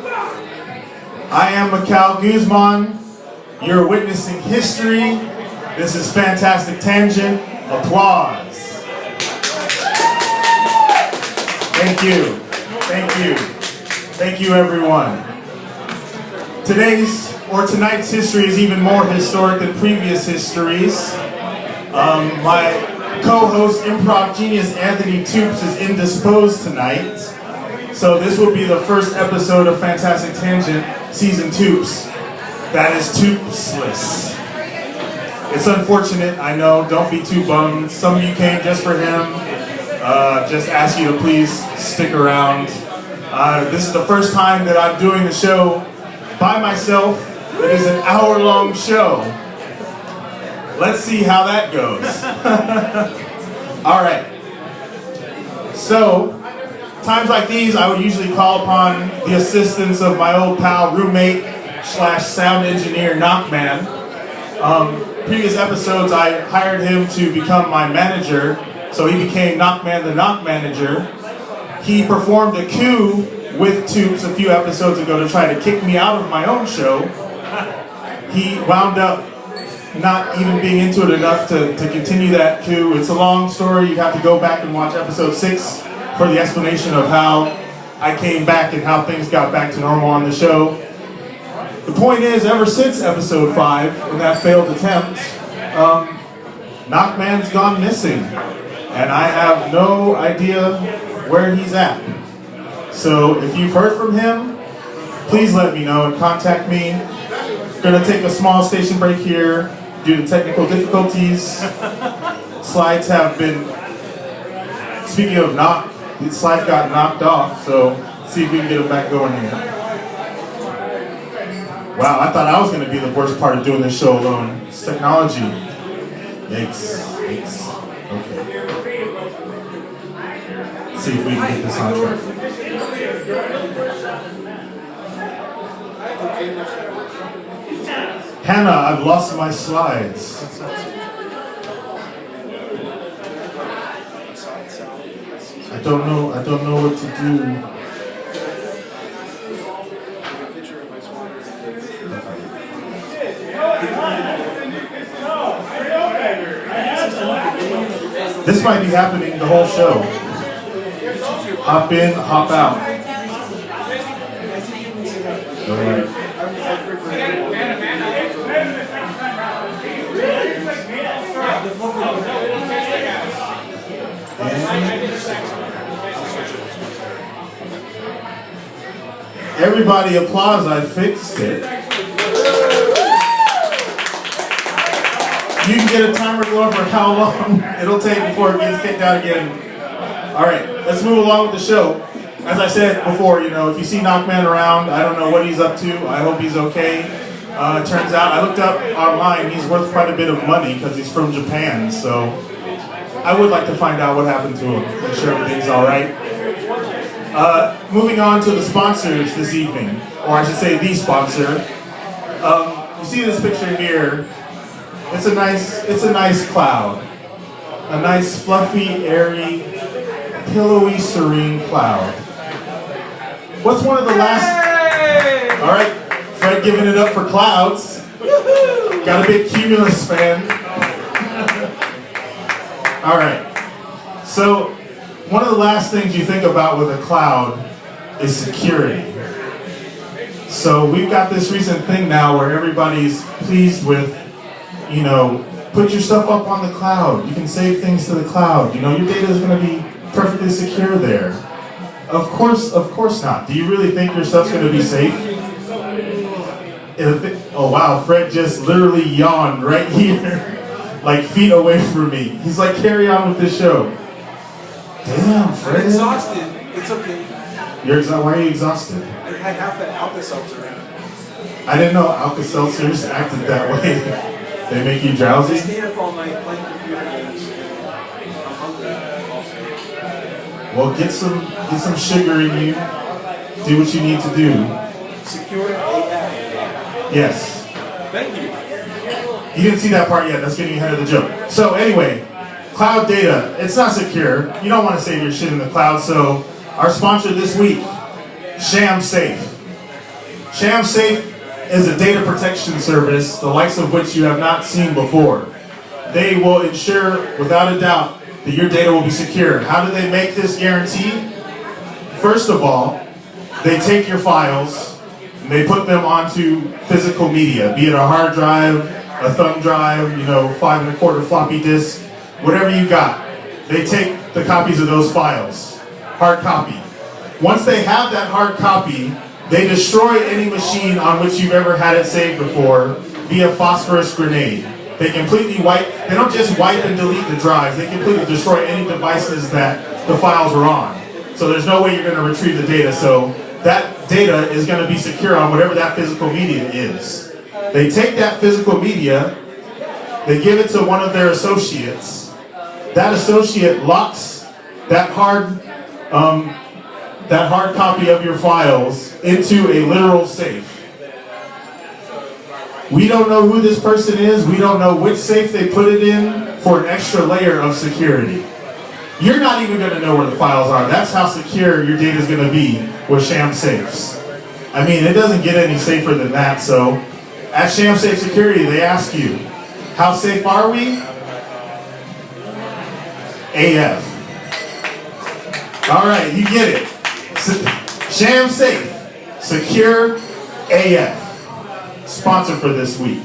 I am Mychal Guzman. You're witnessing history. This is Fantastic Tangent. Applause. Thank you. Thank you. Thank you, everyone. Tonight's history is even more historic than previous histories. My co-host, improv genius Anthony Toups, is indisposed tonight. So this will be the first episode of Fantastic Tangent, Season Toups. That is Toupsless. It's unfortunate, I know, don't be too bummed. Some of you came just for him. Just ask you to please stick around. This is the first time that I'm doing the show by myself. It is an hour-long show. Let's see how that goes. All right. So, times like these, I would usually call upon the assistance of my old pal, roommate, / sound engineer, Knockman. Previous episodes, I hired him to become my manager, so he became Knockman the Knock Manager. He performed a coup with Toups a few episodes ago to try to kick me out of my own show. He wound up not even being into it enough to continue that coup. It's a long story. You have to go back and watch episode 6 for the explanation of how I came back and how things got back to normal on the show. The point is, ever since episode 5, in that failed attempt, Knockman's gone missing. And I have no idea where he's at. So if you've heard from him, please let me know and contact me. Gonna take a small station break here due to technical difficulties. Slides have been, speaking of knock, these slides got knocked off, so let's see if we can get them back going here. Wow, I thought I was gonna be the worst part of doing this show alone. It's technology. Yikes, yikes. Okay. Let's see if we can get this on track. Hannah, I've lost my slides. I don't know what to do. This might be happening the whole show. Hop in, hop out. All right. Everybody applause, I fixed it. You can get a timer going for how long it'll take before it gets kicked out again. Alright, let's move along with the show. As I said before, you know, if you see Knockman around, I don't know what he's up to. I hope he's okay. It turns out, I looked up online, he's worth quite a bit of money because he's from Japan, so I would like to find out what happened to him. Make sure everything's alright. Moving on to the sponsors this evening, or I should say the sponsor. You see this picture here. It's a nice cloud. A nice, fluffy, airy, pillowy, serene cloud. What's one of the last... All right, Fred giving it up for clouds. Got a big Cumulus fan. All right, so one of the last things you think about with a cloud is security. So we've got this recent thing now where everybody's pleased with, you know, put your stuff up on the cloud. You can save things to the cloud. You know, your data is going to be perfectly secure there. Of course not. Do you really think your stuff's going to be safe? Oh wow, Fred just literally yawned right here, like feet away from me. He's like, carry on with this show. Damn, Fred. I'm exhausted. It's okay. You're exhausted? Why are you exhausted? I had half an Alka-Seltzer. I didn't know Alka-Seltzers acted that way. They make you drowsy? I stayed up all night playing computer games. I'm hungry also. Well, get some sugar in you. Do what you need to do. Secure AF. Yes. Thank you. You didn't see that part yet. That's getting ahead of the joke. So anyway, cloud data. It's not secure. You don't want to save your shit in the cloud. So our sponsor this week, Sham Safe. ShamSafe is a data protection service, the likes of which you have not seen before. They will ensure, without a doubt, that your data will be secure. How do they make this guarantee? First of all, they take your files and they put them onto physical media, be it a hard drive, a thumb drive, 5 1/4 floppy disk, whatever you got. They take the copies of those files, hard copy. Once they have that hard copy, they destroy any machine on which you've ever had it saved before via phosphorus grenade. They completely wipe, they don't just wipe and delete the drives, they completely destroy any devices that the files are on. So there's no way you're going to retrieve the data, so that data is going to be secure on whatever that physical media is. They take that physical media, they give it to one of their associates. That associate locks that hard copy of your files into a literal safe. We don't know who this person is, we don't know which safe they put it in for an extra layer of security. You're not even going to know where the files are. That's how secure your data is going to be with ShamSafes. I mean, it doesn't get any safer than that, so at ShamSafe Security, they ask you, how safe are we? AF. All right, you get it. ShamSafe, secure AF. Sponsor for this week.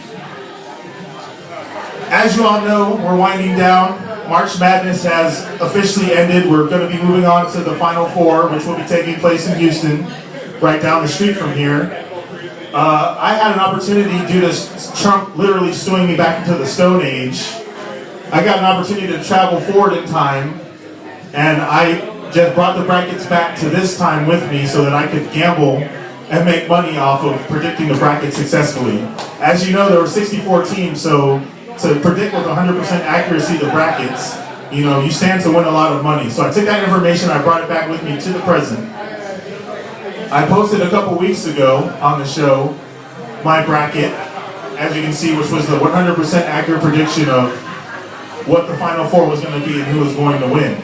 As you all know, we're winding down. March Madness has officially ended. We're going to be moving on to the Final Four, which will be taking place in Houston, right down the street from here. I had an opportunity due to Trump literally suing me back into the Stone Age. I got an opportunity to travel forward in time, and I just brought the brackets back to this time with me so that I could gamble and make money off of predicting the bracket successfully. As you know, there were 64 teams, so to predict with 100% accuracy the brackets, you stand to win a lot of money. So I took that information, I brought it back with me to the present. I posted a couple weeks ago on the show my bracket, as you can see, which was the 100% accurate prediction of what the Final Four was going to be and who was going to win.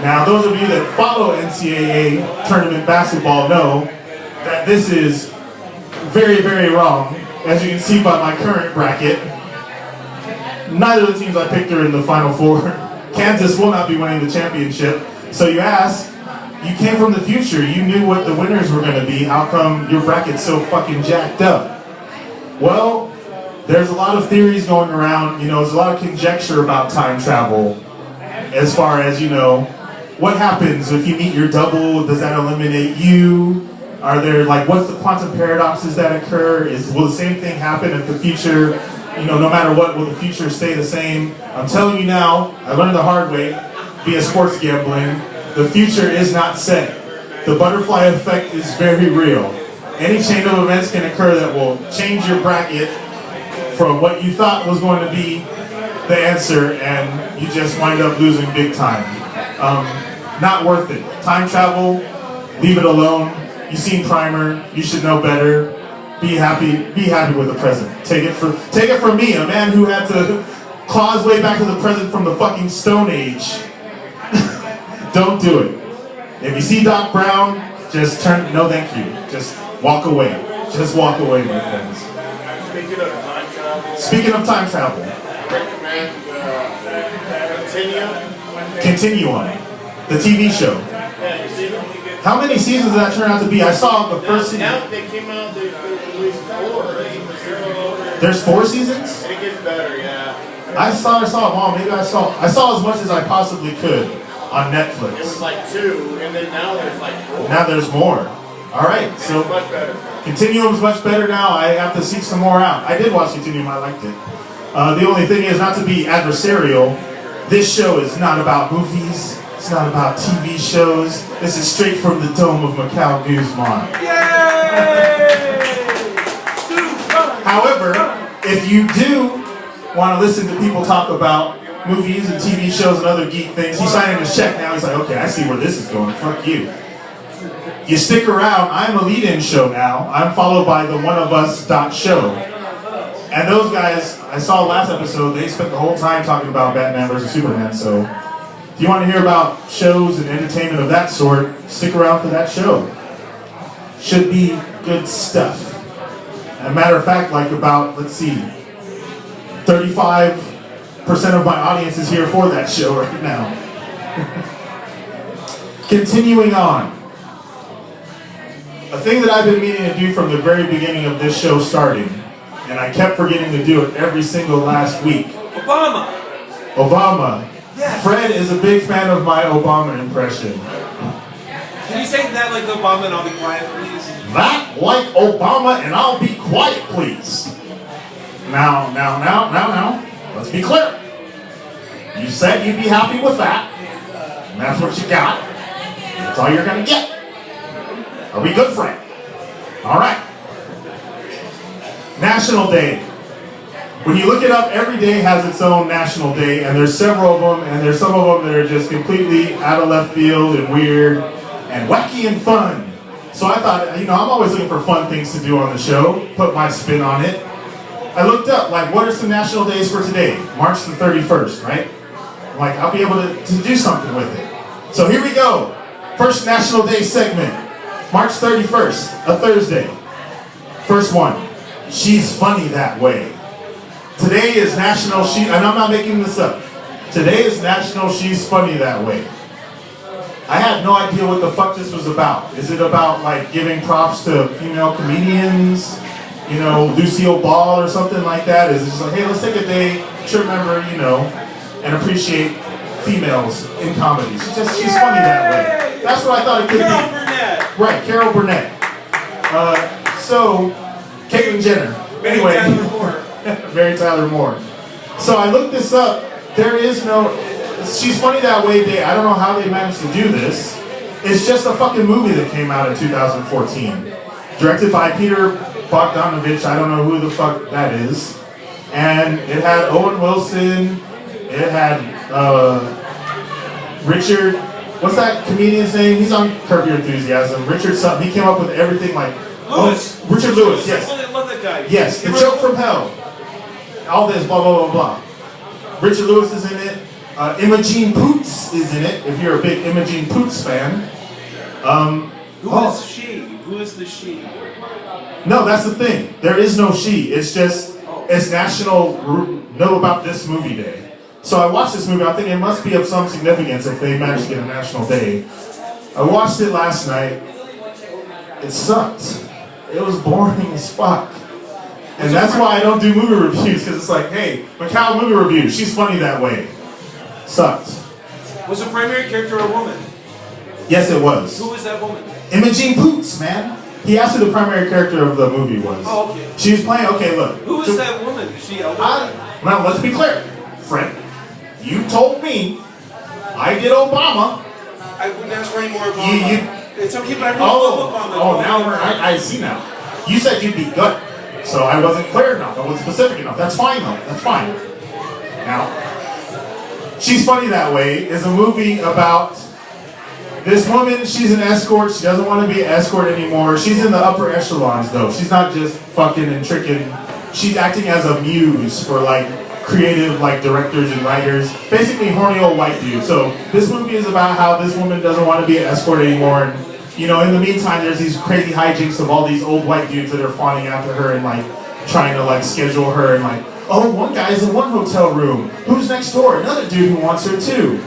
Now, those of you that follow NCAA tournament basketball know that this is very, very wrong. As you can see by my current bracket, neither of the teams I picked are in the Final Four. Kansas will not be winning the championship. So you ask, you came from the future, you knew what the winners were going to be, how come your bracket's so fucking jacked up? Well, there's a lot of theories going around, there's a lot of conjecture about time travel, as far as, what happens if you meet your double, does that eliminate you? Are there, what's the quantum paradoxes that occur? Will the same thing happen if the future, no matter what, will the future stay the same? I'm telling you now, I learned the hard way via sports gambling, the future is not set. The butterfly effect is very real. Any chain of events can occur that will change your bracket from what you thought was going to be the answer, and you just wind up losing big time. Not worth it. Time travel, leave it alone. You've seen Primer, you should know better. Be happy with the present. Take it from me, a man who had to claw his way back to the present from the fucking Stone Age. Don't do it. If you see Doc Brown, just turn, no thank you. Just walk away. Just walk away, my friends. Speaking of time travel. I recommend Continuum, the TV show. Yeah, you see them? How many seasons did that turn out to be? I saw the first season. Now they came out, they released 4, right? There's 4 seasons? And it gets better, yeah. I saw them all. Maybe I saw as much as I possibly could on Netflix. It was 2, and then now there's 4. Now there's more. All right, so it's much better. Continuum's much better now. I have to seek some more out. I did watch Continuum. I liked it. The only thing is, not to be adversarial, this show is not about movies. It's not about TV shows. This is straight from the dome of Mychal Guzman. Yay! However, if you do want to listen to people talk about movies and TV shows and other geek things, he's signing his check now. He's like, okay, I see where this is going. Fuck you. You stick around. I'm a lead-in show now. I'm followed by the One of Us show. And those guys, I saw last episode, they spent the whole time talking about Batman versus Superman. So if you want to hear about shows and entertainment of that sort, stick around for that show. Should be good stuff. As a matter of fact, like about, let's see, 35% of my audience is here for that show right now. Continuing on. A thing that I've been meaning to do from the very beginning of this show starting, and I kept forgetting to do it every single last week. Obama. Yeah. Fred is a big fan of my Obama impression. Can you say that like Obama and I'll be quiet, please? That like Obama and I'll be quiet, please. Now. Let's be clear. You said you'd be happy with that. And that's what you got. That's all you're gonna get. Are we good, Fred? All right. National Day. When you look it up, every day has its own national day, and there's several of them, and there's some of them that are just completely out of left field and weird and wacky and fun. So I thought, I'm always looking for fun things to do on the show, put my spin on it. I looked up, what are some national days for today? March the 31st, right? I'll be able to do something with it. So here we go. First National Day segment. March 31st, a Thursday. First one. She's funny that way. Today is National and I'm not making this up. Today is National She's Funny That Way. I had no idea what the fuck this was about. Is it about giving props to female comedians? Lucille Ball or something like that? Is it just hey, let's take a day to remember, and appreciate females in comedy. She's funny that way. That's what I thought it could be. Carol Burnett. Right, Carol Burnett. So, Caitlyn Jenner. Anyway. Mary Tyler Moore. So I looked this up. There is no She's Funny That Way Day. I don't know how they managed to do this. It's just a fucking movie that came out in 2014. Directed by Peter Bogdanovich. I don't know who the fuck that is. And it had Owen Wilson. It had Richard, what's that comedian's name? He's on Curb Your Enthusiasm. Richard something. He came up with everything Lewis. Richard Lewis, yes. I love that guy. Yes, The Joke from Hell. All this, blah, blah, blah, blah. Richard Lewis is in it. Imogen Poots is in it, if you're a big Imogen Poots fan. Who is she? Who is the she? No, that's the thing. There is no she. It's just, it's National Know About This Movie Day. So I watched this movie. I think it must be of some significance if they managed to get a national day. I watched it last night. It sucked. It was boring as fuck. And that's why I don't do movie reviews, because it's hey, Mychal movie review, she's funny that way. Sucked. Was the primary character a woman? Yes, it was. Who was that woman? Imogen Poots, man. He asked who the primary character of the movie was. Oh, okay. She was playing, look. Who is that woman? Is she elderly? Now, let's be clear. Fred, you told me I did Obama. I wouldn't ask for any more Obama. It's okay, but I really love Obama. Oh, now I see now. You said you'd be good. So I wasn't clear enough. I wasn't specific enough. That's fine, though. That's fine. Now, She's Funny That Way is a movie about this woman. She's an escort. She doesn't want to be an escort anymore. She's in the upper echelons, though. She's not just fucking and tricking. She's acting as a muse for, creative, directors and writers. Basically, horny old white dude. So this movie is about how this woman doesn't want to be an escort anymore. And, in the meantime, there's these crazy hijinks of all these old white dudes that are fawning after her and, trying to, schedule her and, oh, one guy's in one hotel room. Who's next door? Another dude who wants her, too.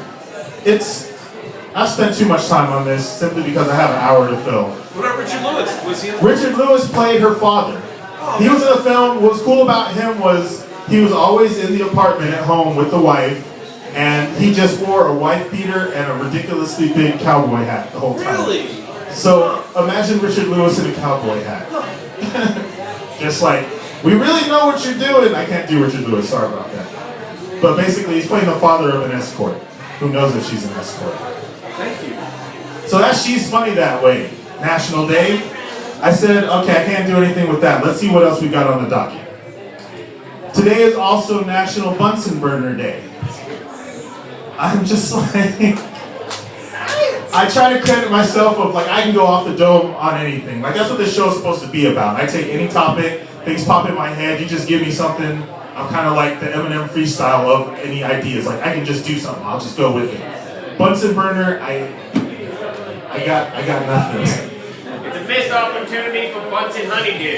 I've spent too much time on this simply because I have an hour to fill. What about Richard Lewis? Was he in Richard Lewis played her father. Oh, he was in a film. What was cool about him was he was always in the apartment at home with the wife, and he just wore a wife beater and a ridiculously big cowboy hat the whole time. Really? So imagine Richard Lewis in a cowboy hat. Just we really know what you're doing. I can't do Richard Lewis, sorry about that. But basically, he's playing the father of an escort who knows that she's an escort. Thank you. So that's She's Funny That Way. National Day. I said, okay, I can't do anything with that. Let's see what else we got on the docket. Today is also National Bunsen Burner Day. I'm just I try to credit myself of I can go off the dome on anything. That's what this show is supposed to be about. I take any topic, things pop in my head, you just give me something. I'm kind of like the Eminem freestyle of any ideas. I can just do something, I'll just go with it. Bunsen burner, I got nothing. It's a missed opportunity. opportunity for Bunsen Honeydew.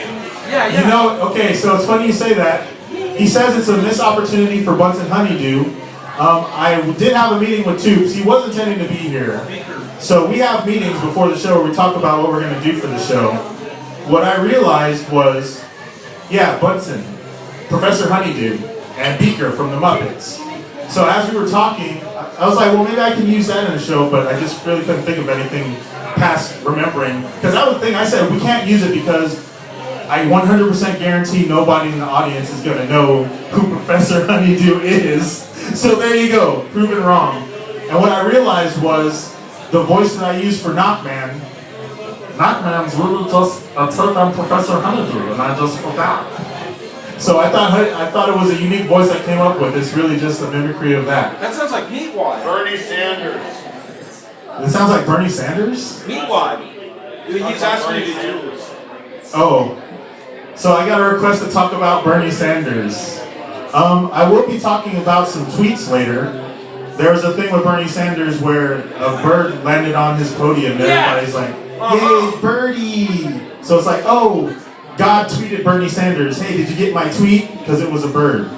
Yeah. You know, okay, so it's funny you say that. He says it's a missed opportunity for Bunsen Honeydew. I did have a meeting with Toups. He was intending to be here. So we have meetings before the show where we talk about what we're going to do for the show. What I realized was, yeah, Bunsen, Professor Honeydew, and Beaker from the Muppets. So as we were talking, I was like, well, maybe I can use that in the show, but I just really couldn't think of anything past remembering. Because that was the thing I said, we can't use it because I 100% guarantee nobody in the audience is going to know who Professor Honeydew is. So there you go, proven wrong. And what I realized was the voice that I used for Knockman, Knockman's really just a take on Professor Honeydew, and I just forgot. So I thought it was a unique voice I came up with. It's really just a mimicry of that. That sounds like Meatwad. Bernie Sanders. It sounds like Bernie Sanders? Meatwad. He's asking you to do this. Oh. So I got a request to talk about Bernie Sanders. I will be talking about some tweets later. There was a thing with Bernie Sanders where a bird landed on his podium and everybody's like, yay, birdie! So it's like, oh, God tweeted Bernie Sanders, hey, did you get my tweet? Because it was a bird.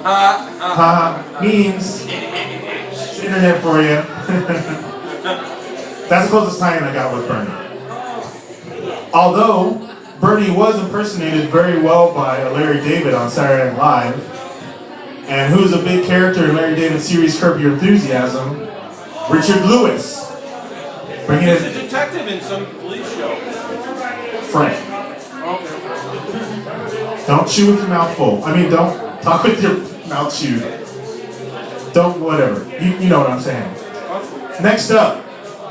Memes. It's internet for you. That's the closest tie-in I got with Bernie. Although, Bernie was impersonated very well by Larry David on Saturday Night Live. And who's a big character in Larry David's series Curb Your Enthusiasm? Richard Lewis. Bringing He's a it. detective in some police show. Frank. Don't chew with your mouth full. I mean, don't talk with your mouth chewed. Don't, whatever. You know what I'm saying. Next up,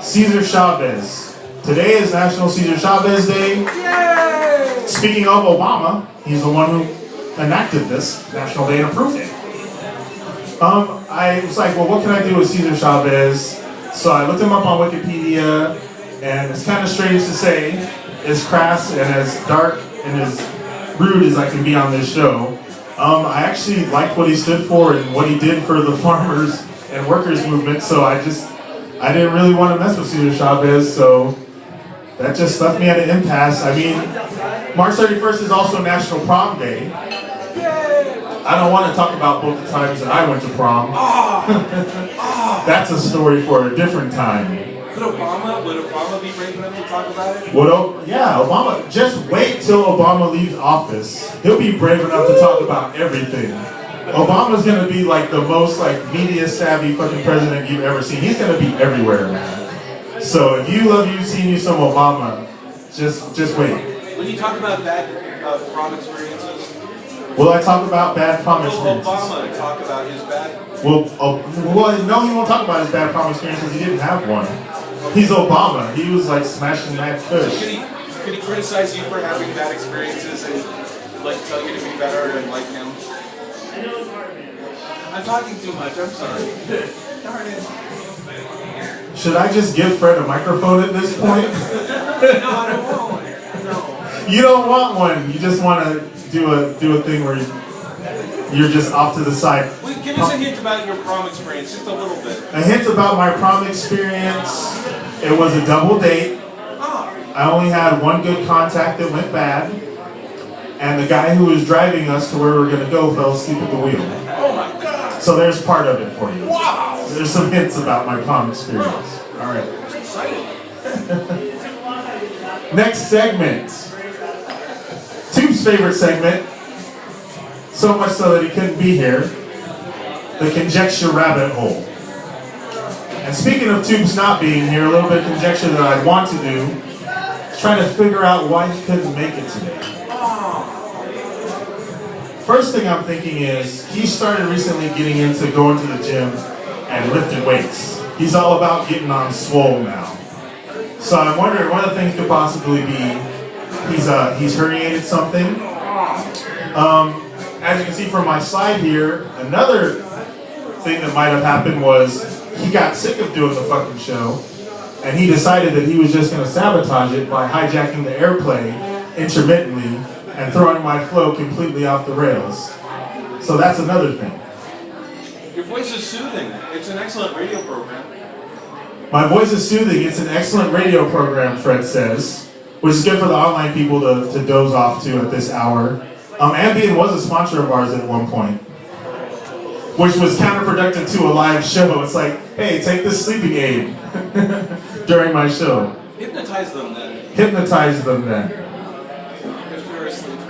Cesar Chavez. Today is National Cesar Chavez Day. Yay! Speaking of Obama, he's the one who enacted this National Day and approved it. I was like, well, what can I do with Cesar Chavez? So I looked him up on Wikipedia, and it's kind of strange to say, as crass and as dark and as rude as I can be on this show. I actually liked what he stood for and what he did for the farmers and workers movement, so I didn't really want to mess with Cesar Chavez, so that just left me at an impasse. I mean, March 31st is also National Prom Day. I don't want to talk about both the times that I went to prom. That's a story for a different time. Would Obama be brave enough to talk about it? Yeah, Obama, just wait till Obama leaves office. He'll be brave enough to talk about everything. Obama's gonna be like the most media savvy fucking president you've ever seen. He's gonna be everywhere, man. So if you love you some Obama, just wait. When you talk about bad prom experiences, Will I talk about bad prom will experiences? Obama talk about his bad? Well, no, he won't talk about his bad prom experiences. He didn't have one. He's Obama. He was smashing that kush. Could he criticize you for having bad experiences and tell you to be better and like him? I'm talking too much. I'm sorry. Darn it. Should I just give Fred a microphone at this point? No, I don't want one. No. You don't want one. You just want to do a thing where you're just off to the side. Well, give us a hint about your prom experience, just a little bit. A hint about my prom experience. It was a double date. I only had one good contact that went bad. And the guy who was driving us to where we were going to go fell asleep at the wheel. Oh my God. So there's part of it for you. Wow. There's some hints about my prom experience. All right. That's exciting. Next segment. Toups' favorite segment. So much so that he couldn't be here. The conjecture rabbit hole. And speaking of Toups not being here, a little bit of conjecture that I'd want to do is trying to figure out why he couldn't make it today. First thing I'm thinking is, he started recently getting into going to the gym and lifting weights. He's all about getting on swole now. So I'm wondering, one of the things could possibly be, he's herniated something. As you can see from my slide here, another thing that might have happened was, he got sick of doing the fucking show, and he decided that he was just going to sabotage it by hijacking the airplay intermittently and throwing my flow completely off the rails. So that's another thing. Your voice is soothing. It's an excellent radio program. My voice is soothing. It's an excellent radio program, Fred says. which is good for the online people to doze off to at this hour. Ambien was a sponsor of ours at one point, which was counterproductive to a live show. It's like, hey, take this sleeping aid during my show. Hypnotize them then. Hypnotize them then. If they're asleep.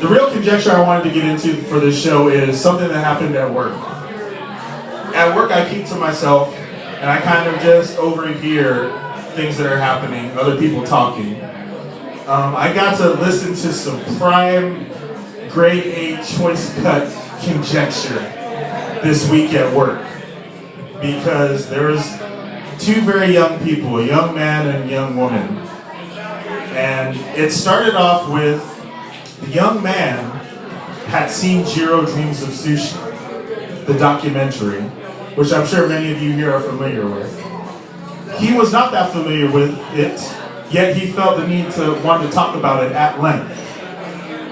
The real conjecture I wanted to get into for this show is something that happened at work. At work, I keep to myself, and I kind of just overhear things that are happening, other people talking. I got to listen to some prime grade A choice cut conjecture this week at work, because there was two very young people, a young man and a young woman. And it started off with the young man had seen Jiro Dreams of Sushi, the documentary, which I'm sure many of you here are familiar with. He was not that familiar with it, yet he felt the need to want to talk about it at length.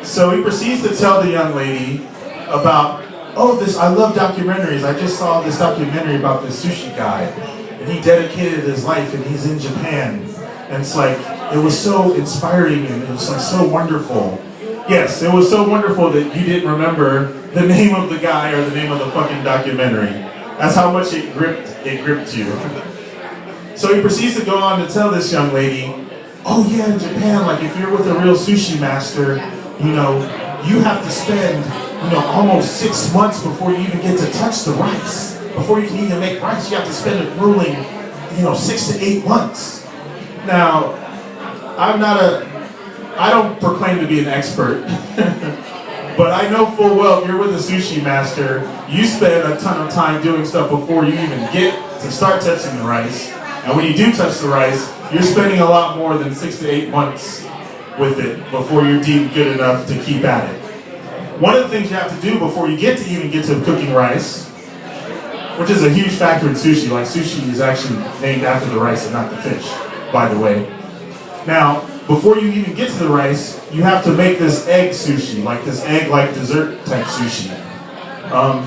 So he proceeds to tell the young lady about, oh, I love documentaries. I just saw this documentary about this sushi guy, and he dedicated his life, and he's in Japan. And it's like, it was so inspiring, and it was like so wonderful. Yes, it was so wonderful that you didn't remember the name of the guy or the name of the fucking documentary. That's how much it gripped you. So he proceeds to go on to tell this young lady, oh yeah, in Japan, like if you're with a real sushi master, you know, you have to spend, you know, almost 6 months before you even get to touch the rice. Before you can even make rice, you have to spend a grueling, you know, 6 to 8 months. Now, I don't proclaim to be an expert, but I know full well if you're with a sushi master, you spend a ton of time doing stuff before you even get to start touching the rice. And when you do touch the rice, you're spending a lot more than 6 to 8 months with it before you're deemed good enough to keep at it. One of the things you have to do before you even get to cooking rice, which is a huge factor in sushi, like sushi is actually named after the rice and not the fish, by the way. Now, before you even get to the rice, you have to make this egg sushi, like this egg-like dessert type sushi.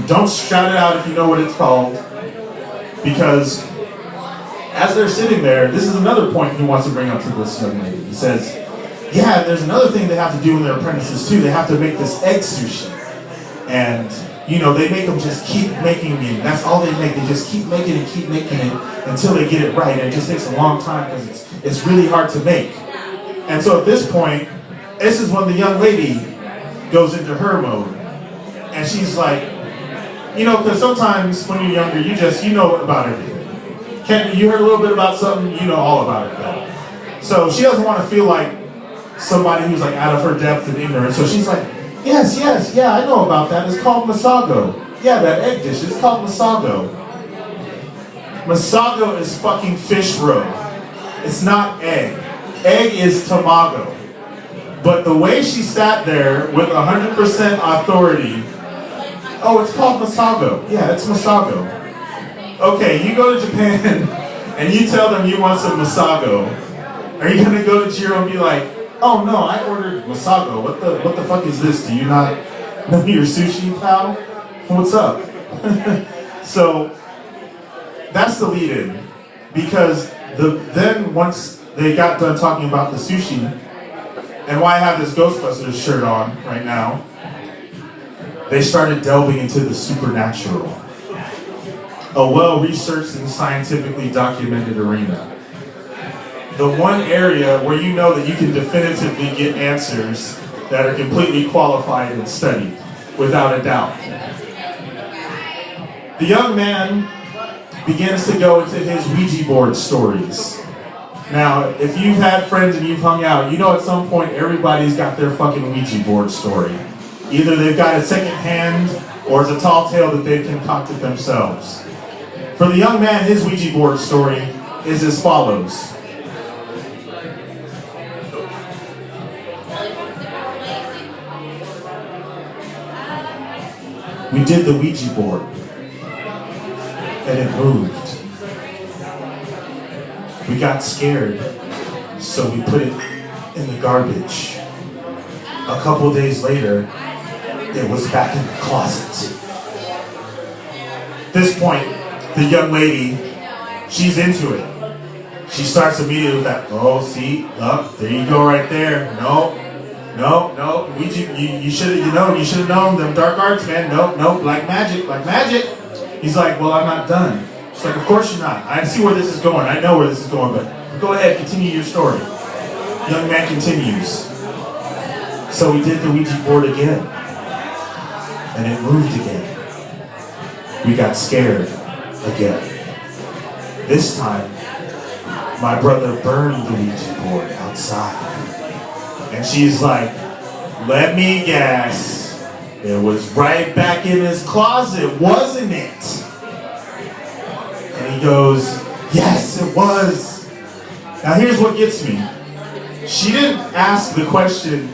Don't shout it out if you know what it's called, because as they're sitting there, this is another point he wants to bring up to this young lady. He says, yeah, there's another thing they have to do in their apprentices too. They have to make this egg sushi. And, you know, they make them just keep making it. That's all they make. They just keep making it until they get it right. And it just takes a long time because it's really hard to make. And so at this point, this is when the young lady goes into her mode. And she's like, you know, because sometimes when you're younger, you know about everything. You heard a little bit about something, you know all about it though. So she doesn't want to feel like somebody who's like out of her depth and ignorant. So she's like, yes, yeah, I know about that. It's called masago. Yeah, that egg dish, it's called masago. Masago is fucking fish roe. It's not egg. Egg is tamago. But the way she sat there with 100% authority, oh, it's called masago. Yeah, it's masago. Okay, you go to Japan and you tell them you want some masago. Are you gonna go to Jiro and be like, oh no, I ordered masago. What the fuck is this? Do you not know your sushi, pal? What's up? So that's the lead-in, because then once they got done talking about the sushi, and why I have this Ghostbusters shirt on right now, they started delving into the supernatural. A well-researched and scientifically documented arena. The one area where you know that you can definitively get answers that are completely qualified and studied, without a doubt. The young man begins to go into his Ouija board stories. Now, if you've had friends and you've hung out, you know at some point everybody's got their fucking Ouija board story. Either they've got it second hand, or it's a tall tale that they've concocted themselves. For the young man, his Ouija board story is as follows. We did the Ouija board, and it moved. We got scared, so we put it in the garbage. A couple days later, it was back in the closet. At this point, the young lady, she's into it. She starts immediately with that, oh, see, up, there you go right there. No, no, no, you should have known them dark arts, man. No, no, black magic, black magic. He's like, well, I'm not done. She's like, of course you're not. I see where this is going. I know where this is going, but go ahead, continue your story. Young man continues. So we did the Ouija board again, and it moved again. We got scared again. This time, my brother burned the Ouija board outside. And she's like, let me guess. It was right back in his closet, wasn't it? And he goes, yes, it was. Now here's what gets me. She didn't ask the question,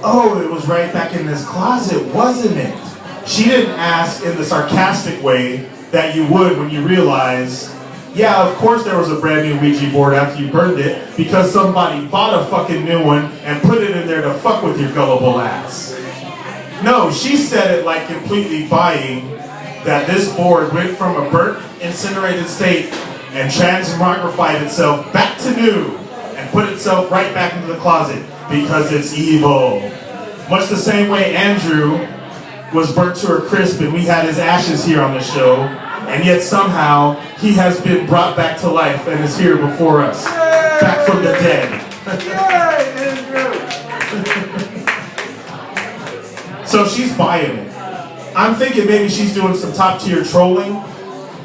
oh, it was right back in his closet, wasn't it? She didn't ask in the sarcastic way that you would when you realize, yeah, of course there was a brand new Ouija board after you burned it because somebody bought a fucking new one and put it in there to fuck with your gullible ass. No, she said it like completely buying that this board went from a burnt, incinerated state and transmogrified itself back to new and put itself right back into the closet because it's evil. Much the same way Andrew was burnt to a crisp and we had his ashes here on the show, and yet somehow he has been brought back to life and is here before us, back from the dead. So she's buying it. I'm thinking maybe she's doing some top tier trolling,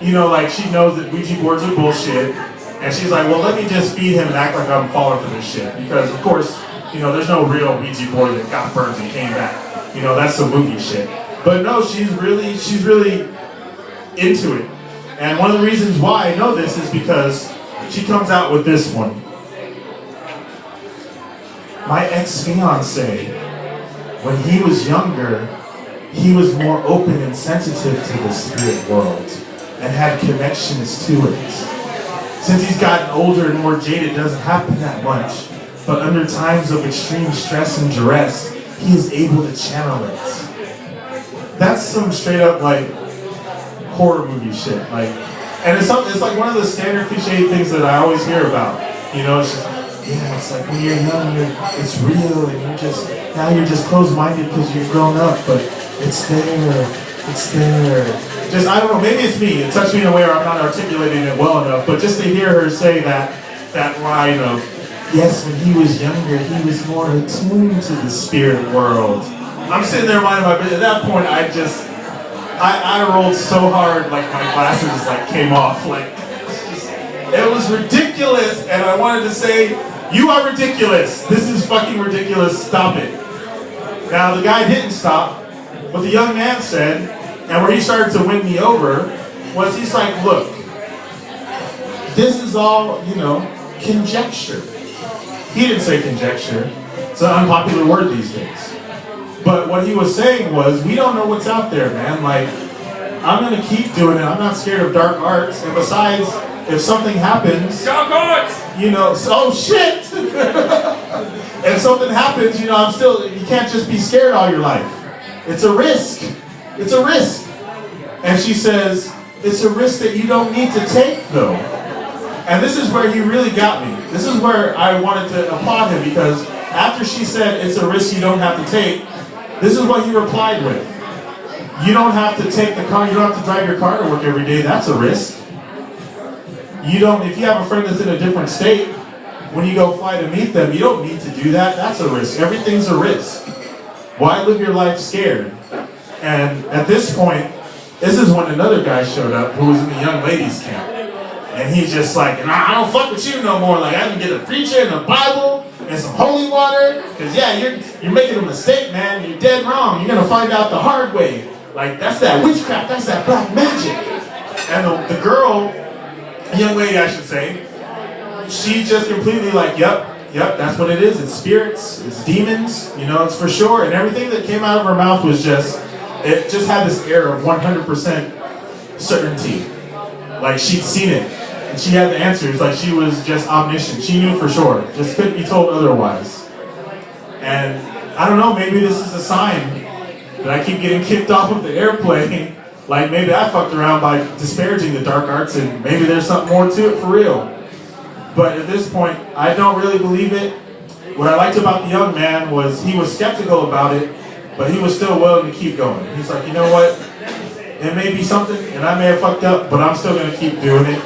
you know, like she knows that Ouija boards are bullshit, and she's like, well, let me just feed him and act like I'm falling for this shit, because of course, you know, there's no real Ouija board that got burnt and came back. You know, that's some movie shit. But no, she's really into it. And one of the reasons why I know this is because she comes out with this one. My ex-fiance, when he was younger, he was more open and sensitive to the spirit world and had connections to it. Since he's gotten older and more jaded, it doesn't happen that much. But under times of extreme stress and duress, he is able to channel it. That's some straight up like horror movie shit. Like, and it's like one of the standard cliche things that I always hear about. You know, it's just, yeah, it's like when you're young, it's real, and now you're just closed-minded because you've grown up, but it's there. Just, I don't know, maybe it's me. It touched me in a way where I'm not articulating it well enough, but just to hear her say that line of, yes, when he was younger, he was more attuned to the spirit world. I'm sitting there minding my business. At that point, I rolled so hard, like my glasses like came off. Like, it was ridiculous, and I wanted to say, you are ridiculous. This is fucking ridiculous. Stop it. Now, the guy didn't stop. What the young man said, and where he started to win me over, was he's like, look, this is all, you know, conjecture. He didn't say conjecture. It's an unpopular word these days. But what he was saying was, we don't know what's out there, man. Like, I'm going to keep doing it. I'm not scared of dark arts. And besides, if something happens... Dark arts! You know, oh shit! If something happens, you know, you can't just be scared all your life. It's a risk. It's a risk. And she says, it's a risk that you don't need to take, though. And this is where he really got me. This is where I wanted to applaud him, because after she said it's a risk you don't have to take, this is what he replied with. You don't have to take the car, you don't have to drive your car to work every day, that's a risk. You don't, if you have a friend that's in a different state, when you go fly to meet them, you don't need to do that, that's a risk. Everything's a risk. Why live your life scared? And at this point, this is when another guy showed up who was in the young ladies camp. And he's just like, nah, I don't fuck with you no more. Like, I can get a preacher and a Bible and some holy water. Because, yeah, you're making a mistake, man. You're dead wrong. You're going to find out the hard way. Like, that's that witchcraft. That's that black magic. And the girl, a young lady, I should say, she just completely like, yep, that's what it is. It's spirits. It's demons. You know, it's for sure. And everything that came out of her mouth was just, it just had this air of 100% certainty. Like, she'd seen it. And she had the answers, like she was just omniscient. She knew for sure, just couldn't be told otherwise. And I don't know, maybe this is a sign that I keep getting kicked off of the airplane. Like maybe I fucked around by disparaging the dark arts, and maybe there's something more to it for real. But at this point, I don't really believe it. What I liked about the young man was he was skeptical about it, but he was still willing to keep going. He's like, you know what? It may be something, and I may have fucked up, but I'm still gonna keep doing it.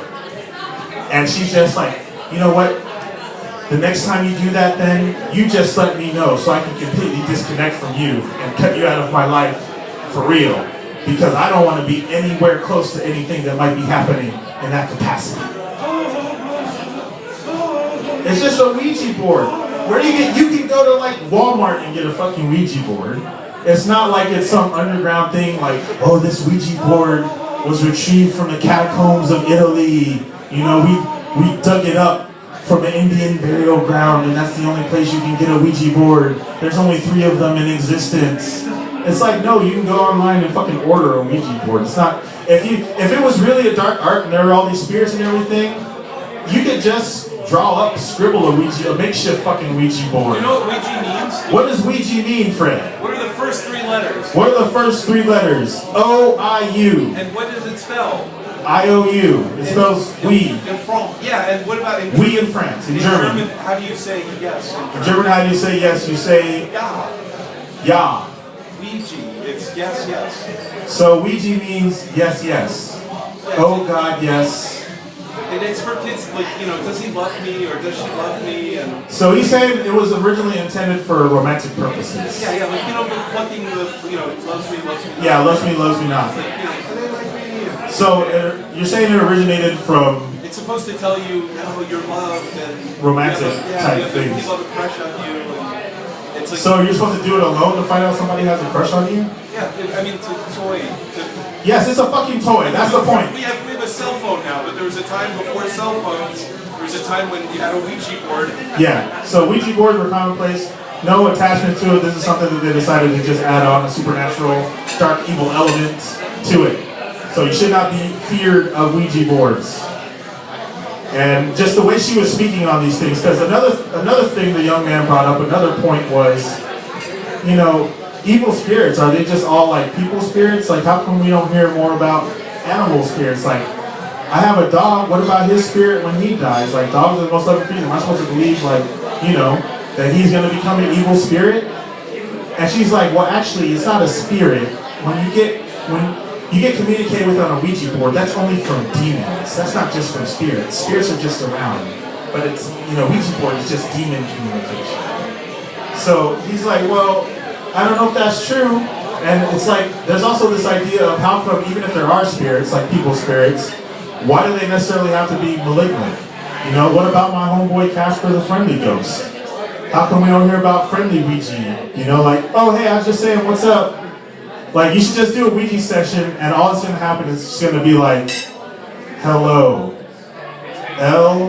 And she's just like, you know what? The next time you do that, then you just let me know so I can completely disconnect from you and cut you out of my life for real. Because I don't want to be anywhere close to anything that might be happening in that capacity. It's just a Ouija board. Where do you can go to like Walmart and get a fucking Ouija board. It's not like it's some underground thing like, oh, this Ouija board was retrieved from the catacombs of Italy. You know, we dug it up from an Indian burial ground and that's the only place you can get a Ouija board. There's only 3 of them in existence. It's like, no, you can go online and fucking order a Ouija board. It's not, if it was really a dark art and there were all these spirits and everything, you could just scribble a makeshift fucking Ouija board. You know what Ouija means? What does Ouija mean, Fred? What are the first 3 letters? What are the first 3 letters? O-I-U. And what does it spell? I-O-U. It spells we. In France. Yeah, and what about in We in France, in German. How do you say yes? In German, how do you say yes? You say Ja. ja. Ouija. It's yes, yes. So Ouija means yes, yes. Oh God, yes. And it's for kids, like, you know, does he love me or does she love me? And So he's saying it was originally intended for romantic purposes. yeah, like, you know, plucking the, you know, loves me, loves me not. Yeah, loves me not. Like, you know, do they like me? So you're saying it originated from It's supposed to tell you, oh, you're loved and romantic type things. People have a crush on you. And it's like, So you're supposed to do it alone to find out somebody has a crush on you? yeah, I mean, it's a toy. Yes, it's a fucking toy. That's the point. We have a cell phone now, but there was a time before cell phones. There was a time when you had a Ouija board. Yeah. So Ouija boards were commonplace. No attachment to it. This is something that they decided to just add on a supernatural, dark, evil element to it. So you should not be feared of Ouija boards. And just the way she was speaking on these things, because another thing the young man brought up, another point was, you know, evil spirits, are they just all like people spirits? Like, how come we don't hear more about animal spirits? Like, I have a dog, what about his spirit when he dies? Like, dogs are the most loving creatures. Am I supposed to believe, like, you know, that he's going to become an evil spirit? And she's like, well, actually, it's not a spirit. When you get communicated with on a Ouija board, that's only from demons. That's not just from spirits. Spirits are just around. But it's, you know, Ouija board is just demon communication. So he's like, well, I don't know if that's true. And it's like, there's also this idea of how come, even if there are spirits, like people spirits, why do they necessarily have to be malignant? You know, what about my homeboy Casper the Friendly Ghost? How come we don't hear about friendly Ouija? You know, like, oh, hey, I was just saying, what's up? Like, you should just do a Ouija session, and all that's going to happen is it's going to be like, hello. L-O-L-K,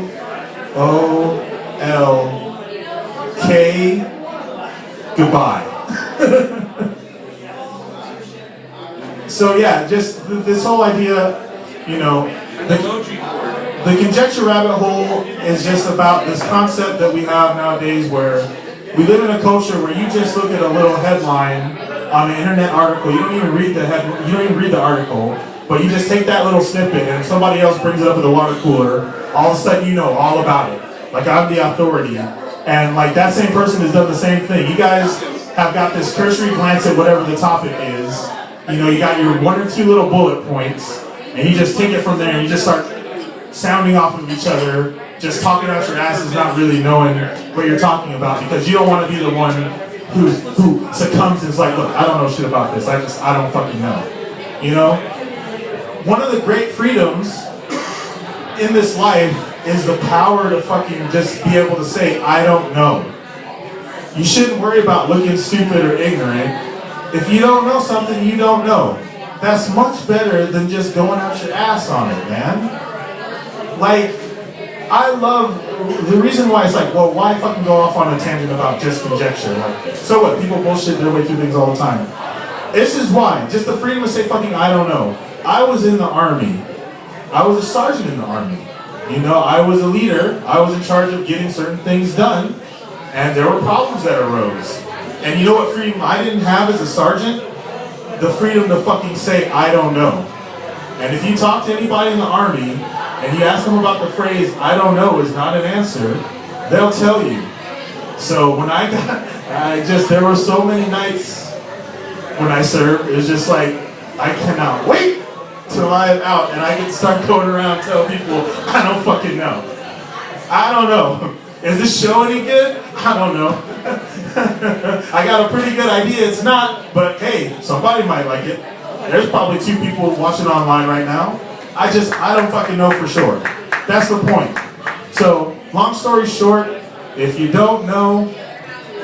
goodbye. So yeah, just this whole idea, you know, the conjecture rabbit hole is just about this concept that we have nowadays where we live in a culture where you just look at a little headline on an internet article, you don't even read the article, but you just take that little snippet and if somebody else brings it up at the water cooler, all of a sudden you know all about it. Like, I'm the authority. And like, that same person has done the same thing. You guys have got this cursory glance at whatever the topic is. You know, you got your 1 or 2 little bullet points, and you just take it from there and you just start sounding off of each other, just talking out your asses, not really knowing what you're talking about, because you don't want to be the one who succumbs and is like, look, I don't know shit about this, I don't fucking know. You know? One of the great freedoms in this life is the power to fucking just be able to say, I don't know. You shouldn't worry about looking stupid or ignorant. If you don't know something, you don't know. That's much better than just going out your ass on it, man. Like, I love, the reason why it's like, well, why fucking go off on a tangent about just conjecture? Like, so what? People bullshit their way through things all the time. This is why. Just the freedom to say fucking I don't know. I was in the Army. I was a sergeant in the Army. You know, I was a leader. I was in charge of getting certain things done. And there were problems that arose. And you know what freedom I didn't have as a sergeant? The freedom to fucking say, I don't know. And if you talk to anybody in the Army, and you ask them about the phrase, I don't know is not an answer, they'll tell you. So when there were so many nights when I served, it was just like, I cannot wait till I'm out and I can start going around and tell people, I don't fucking know. I don't know. Is this show any good? I don't know. I got a pretty good idea it's not, but hey, somebody might like it. There's probably 2 people watching online right now. I don't fucking know for sure. That's the point. So, long story short, if you don't know,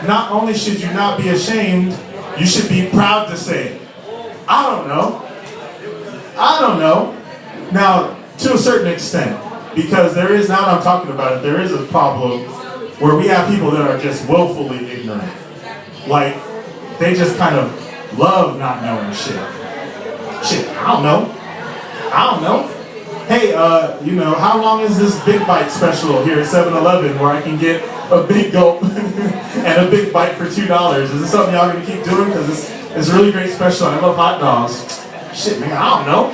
not only should you not be ashamed, you should be proud to say it. I don't know. I don't know. Now, to a certain extent, because there is, now that I'm talking about it, there is a problem where we have people that are just willfully ignorant. Like, they just kind of love not knowing shit. Shit, I don't know. I don't know. Hey, you know, how long is this Big Bite special here at 7-Eleven where I can get a big gulp and a big bite for $2? Is this something y'all gonna keep doing? Because it's a really great special. I love hot dogs. Shit, man, I don't know.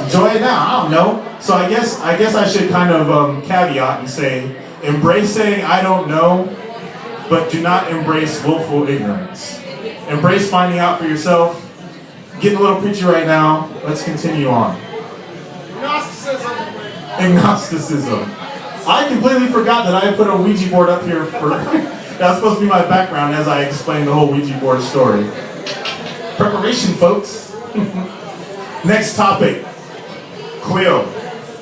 Enjoy it now, I don't know. So I guess I should kind of caveat and say, embrace saying I don't know, but do not embrace willful ignorance. Embrace finding out for yourself. Getting a little preachy right now. Let's continue on. Agnosticism. I completely forgot that I put a Ouija board up here for that's supposed to be my background as I explain the whole Ouija board story. Preparation, folks. Next topic. Quill.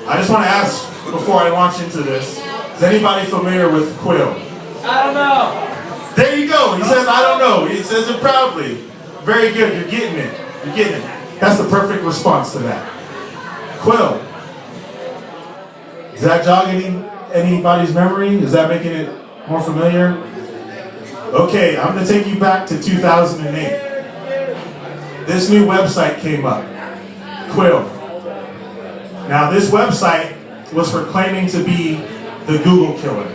I just want to ask before I launch into this, is anybody familiar with Quill? I don't know. There you go. He says, I don't know. He says it proudly. Very good. You're getting it. You're getting it. That's the perfect response to that. Quill. Does that jog anybody's memory? Is that making it more familiar? Okay, I'm going to take you back to 2008. This new website came up. Quill. Now this website was proclaiming to be the Google killer.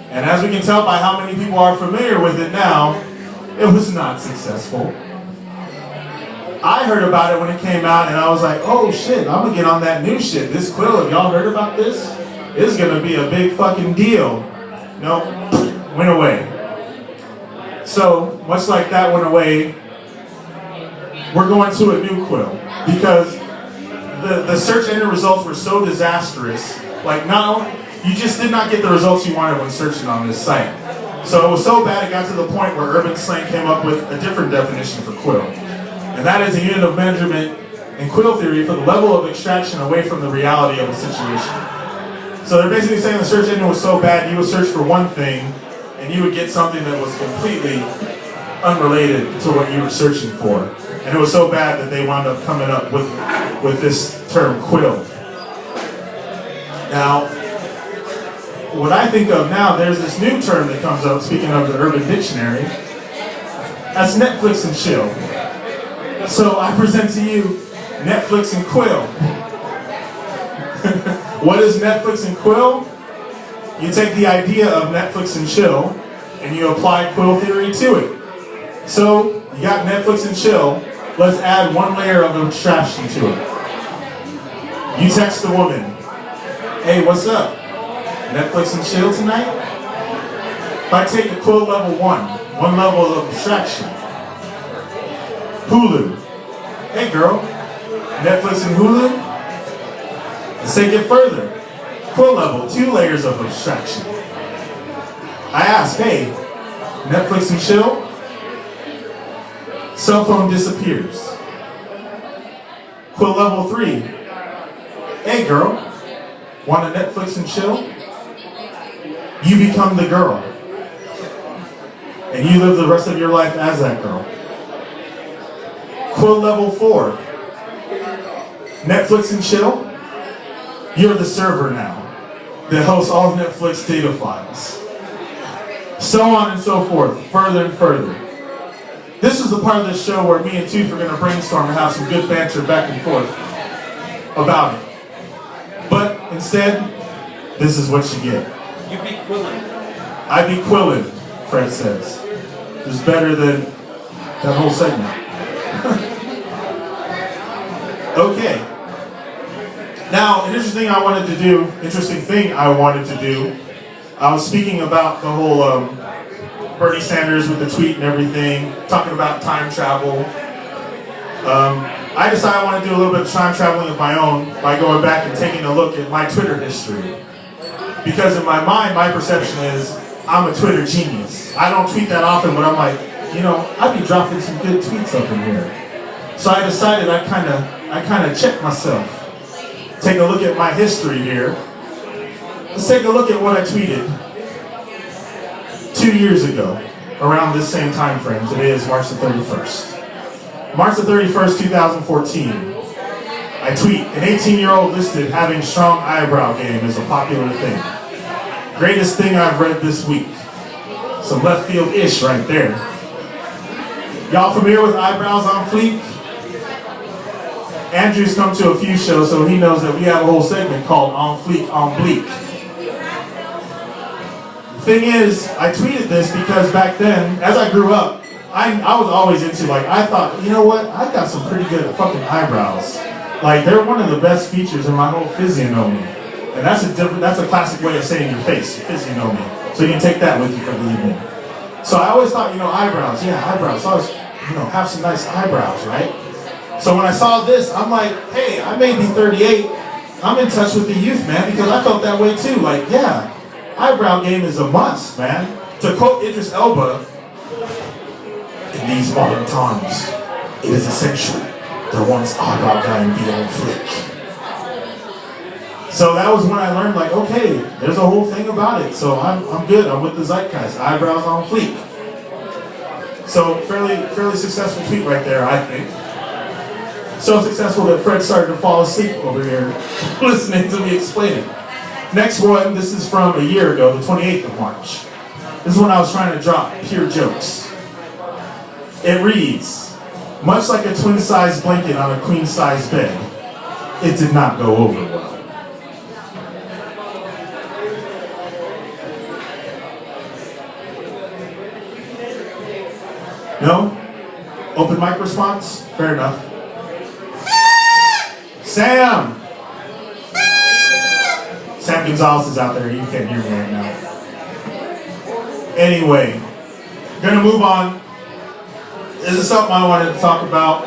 And as we can tell by how many people are familiar with it now, it was not successful. I heard about it when it came out and I was like, oh shit, I'm gonna get on that new shit. This Quill, have y'all heard about this? It's gonna be a big fucking deal. Nope, went away. So, much like that went away, we're going to a new Quill. Because the search engine results were so disastrous, like you just did not get the results you wanted when searching on this site. So it was so bad it got to the point where urban slang came up with a different definition for Quill. And that is a unit of measurement in Quill theory for the level of extraction away from the reality of a situation. So they're basically saying the search engine was so bad you would search for one thing and you would get something that was completely unrelated to what you were searching for. And it was so bad that they wound up coming up with this term Quill. Now, what I think of now, there's this new term that comes up, speaking of the Urban Dictionary, that's Netflix and chill. So I present to you Netflix and Quill. What is Netflix and Quill? You take the idea of Netflix and chill and you apply Quill theory to it. So you got Netflix and chill, let's add one layer of abstraction to it. You text the woman, hey, what's up? Netflix and chill tonight? If I take a Quill level one level of abstraction, Hulu. Hey girl, Netflix and Hulu? Let's take it further. Quill level, 2 layers of abstraction. I ask, hey, Netflix and chill? Cell phone disappears. Quill level 3. Hey girl, want a Netflix and chill? You become the girl. And you live the rest of your life as that girl. Quill level 4. Netflix and chill? You're the server now that hosts all Netflix data files. So on and so forth, further and further. This is the part of the show where me and Tooth are going to brainstorm and have some good banter back and forth about it. But instead, this is what you get. You be quilling. I be quilling, Fred says. It's better than that whole segment. Okay. Now, an interesting thing I wanted to do, I was speaking about the whole Bernie Sanders with the tweet and everything, talking about time travel. I decided I want to do a little bit of time traveling of my own by going back and taking a look at my Twitter history. Because in my mind, my perception is I'm a Twitter genius. I don't tweet that often, but I'm like, you know, I'd be dropping some good tweets up in here. So I decided I kind of check myself. Take a look at my history here. Let's take a look at what I tweeted 2 years ago, around this same time frame. Today is March the 31st. March the 31st, 2014. I tweet, an 18-year-old listed having strong eyebrow game is a popular thing. Greatest thing I've read this week. Some left field-ish right there. Y'all familiar with eyebrows on fleek? Andrew's come to a few shows, so he knows that we have a whole segment called On Fleek, On Bleak. Thing is, I tweeted this because back then, as I grew up, I was always into, like, I thought, you know what, I got some pretty good fucking eyebrows. Like, they're one of the best features in my whole physiognomy. And that's a classic way of saying your face, physiognomy. So you can take that with you for the evening. So I always thought, you know, eyebrows, yeah, eyebrows. So I was, you know, have some nice eyebrows, right? So when I saw this, I'm like, hey, I may be 38. I'm in touch with the youth, man, because I felt that way too. Like, yeah, eyebrow game is a must, man. To quote Idris Elba, in these modern times, it is essential that one's eyebrow game be on flick. So that was when I learned, like, okay, there's a whole thing about it. So I'm good. I'm with the zeitgeist. Eyebrows on fleek. So fairly successful tweet right there, I think. So successful that Fred started to fall asleep over here listening to me explain it. Next one, this is from a year ago, the 28th of March. This is when I was trying to drop pure jokes. It reads, much like a twin-size blanket on a queen-size bed, it did not go over well. No? Open mic response? Fair enough. Sam! Sam Gonzalez is out there. You can't hear me right now. Anyway, gonna move on. This is something I wanted to talk about